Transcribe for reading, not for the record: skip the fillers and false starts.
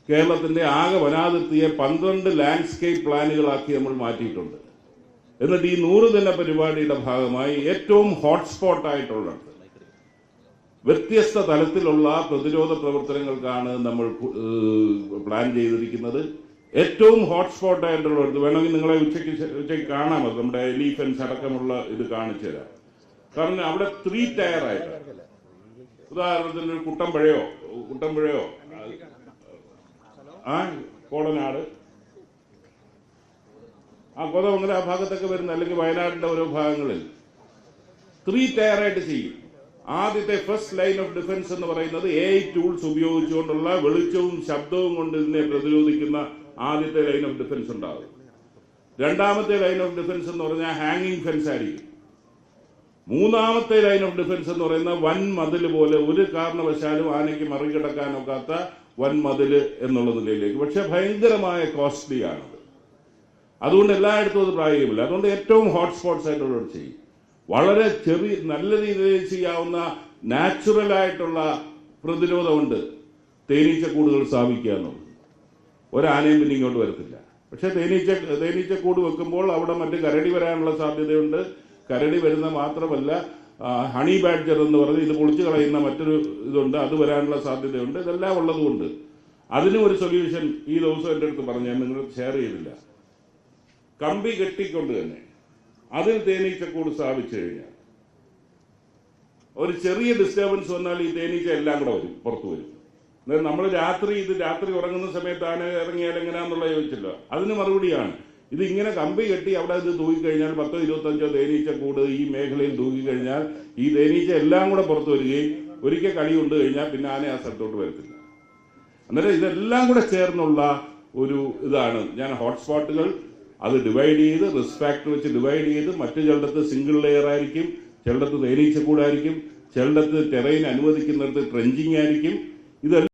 കേരളത്തിൻ്റെ ആകെ വനാതിർത്തിയെ 12 ലാൻഡ്സ്കേപ്പ് പ്ലാനുകളാക്കി നമ്മൾ മാറ്റിയിട്ടുണ്ട്. എന്നിട്ട് ഈ 100 ദിന പരിപാടിയുടെ ഭാഗമായി ഏറ്റവും ഹോട്ട്സ്പോട്ടായിട്ടുള്ളത് വ്യത്യസ്ത തലത്തിലുള്ള പ്രതിരോധ പ്രവർത്തനങ്ങൾക്കാണ് നമ്മൾ പ്ലാൻ ചെയ്തിരിക്കുന്നത്. ഏറ്റവും ഹോട്ട്സ്പോട്ടായിട്ടുള്ളത് വേണമെങ്കിൽ നിങ്ങളെ ഉച്ചയ്ക്ക് കാണാമോ, നമ്മുടെ എലിഫൻസ് അടക്കമുള്ള ഇത് കാണിച്ചു തരാം. കാരണം അവിടെ 3 ടയറായിട്ട്, ഉദാഹരണത്തിന് ഒരു കുട്ടമ്പുഴയോ കോടനാട്, കൊതമംഗല ആ ഭാഗത്തൊക്കെ വരുന്ന, അല്ലെങ്കിൽ വയനാടിന്റെ ഓരോ ഭാഗങ്ങളിൽ 3 ടയറായിട്ട് ചെയ്യും. ആദ്യത്തെ ഫസ്റ്റ് ലൈൻ ഓഫ് ഡിഫൻസ് എന്ന് പറയുന്നത് AI ടൂൾസ് ഉപയോഗിച്ചുകൊണ്ടുള്ള വെളിച്ചവും ശബ്ദവും കൊണ്ട് ഇതിനെ പ്രതിരോധിക്കുന്ന ആദ്യത്തെ ലൈൻ ഓഫ് ഡിഫൻസ് ഉണ്ടാകും. രണ്ടാമത്തെ ലൈൻ ഓഫ് ഡിഫൻസ് എന്ന് പറഞ്ഞാൽ ഹാങ്ങിങ് ഫെൻസ് ആയിരിക്കും. മൂന്നാമത്തെ ലൈൻ ഓഫ് ഡിഫൻസ് എന്ന് പറയുന്ന വൻ മതിൽ പോലെ, ഒരു കാരണവശാലും ആനയ്ക്ക് മറികടക്കാനൊക്കാത്ത വൻ മതിൽ എന്നുള്ള നിലയിലേക്ക്. പക്ഷെ ഭയങ്കരമായ കോസ്റ്റ്ലി ആണത്. അതുകൊണ്ട് എല്ലായിടത്തും അത് പ്രായോഗികമില്ല. അതുകൊണ്ട് ഏറ്റവും ഹോട്ട്സ്പോട്ട്സ് ആയിട്ടുള്ളത് ചെയ്യും. വളരെ നല്ല രീതിയിൽ ചെയ്യാവുന്ന നാച്ചുറലായിട്ടുള്ള പ്രതിരോധമുണ്ട് തേനീച്ചക്കൂടുകൾ സ്ഥാപിക്കുക എന്നുള്ളത്. ഒരാനയും പിന്നെ ഇങ്ങോട്ട് വരത്തില്ല. പക്ഷെ തേനീച്ചക്കൂട് വെക്കുമ്പോൾ അവിടെ മറ്റ് കരടി വരാനുള്ള സാധ്യതയുണ്ട്. കരടി വരുന്ന മാത്രമല്ല, ഹണി ബാഡ്ജർ എന്ന് പറഞ്ഞ് ഇത് പൊളിച്ചു കളയുന്ന മറ്റൊരു ഇതുണ്ട്, അത് വരാനുള്ള സാധ്യതയുണ്ട്. ഇതെല്ലാം ഉള്ളതുകൊണ്ട് അതിനും ഒരു സൊല്യൂഷൻ ഈ ദിവസം എൻ്റെ അടുത്ത് പറഞ്ഞു, ഞാൻ നിങ്ങൾ ഷെയർ ചെയ്തില്ല. കമ്പി കെട്ടിക്കൊണ്ട് തന്നെ അതിൽ തേനീച്ചക്കൂട് സ്ഥാപിച്ചു കഴിഞ്ഞാൽ ഒരു ചെറിയ ഡിസ്റ്റർബൻസ് വന്നാൽ ഈ തേനീച്ച എല്ലാം കൂടെ പുറത്തു വരും. നമ്മൾ രാത്രി ഉറങ്ങുന്ന സമയത്ത് ആന ഇറങ്ങിയാൽ എങ്ങനെയാണെന്നുള്ള ചോദിച്ചല്ലോ, അതിന് മറുപടിയാണ്. ഇത് ഇങ്ങനെ കമ്പി കെട്ടി അവിടെ ഇത് തൂക്കിക്കഴിഞ്ഞാൽ 10-25 തേനീച്ചക്കൂട് ഈ മേഖലയിൽ തൂക്കിക്കഴിഞ്ഞാൽ ഈ തേനീച്ച എല്ലാം കൂടെ പുറത്തു വരികയും ഒരിക്കൽ കളി കൊണ്ട് കഴിഞ്ഞാൽ പിന്നെ ആന ആ സ്ഥലത്തോട്ട് വരത്തില്ല. അന്നേരം ഇതെല്ലാം കൂടെ ചേർന്നുള്ള ഒരു ഇതാണ് ഞാൻ ഹോട്ട്സ്പോട്ടുകൾ അത് ഡിവൈഡ് ചെയ്ത്, റിസ്ക് ഫാക്ടർ വെച്ച് ഡിവൈഡ് ചെയ്ത്, മറ്റു ചിലടത്ത് സിംഗിൾ ലെയർ ആയിരിക്കും, ചിലടത്ത് തേനീച്ചക്കൂടായിരിക്കും, ചിലടത്ത് ടെറൈൻ അനുവദിക്കുന്നിടത്ത് ട്രെഞ്ചിങ് ആയിരിക്കും. ഇതെല്ലാം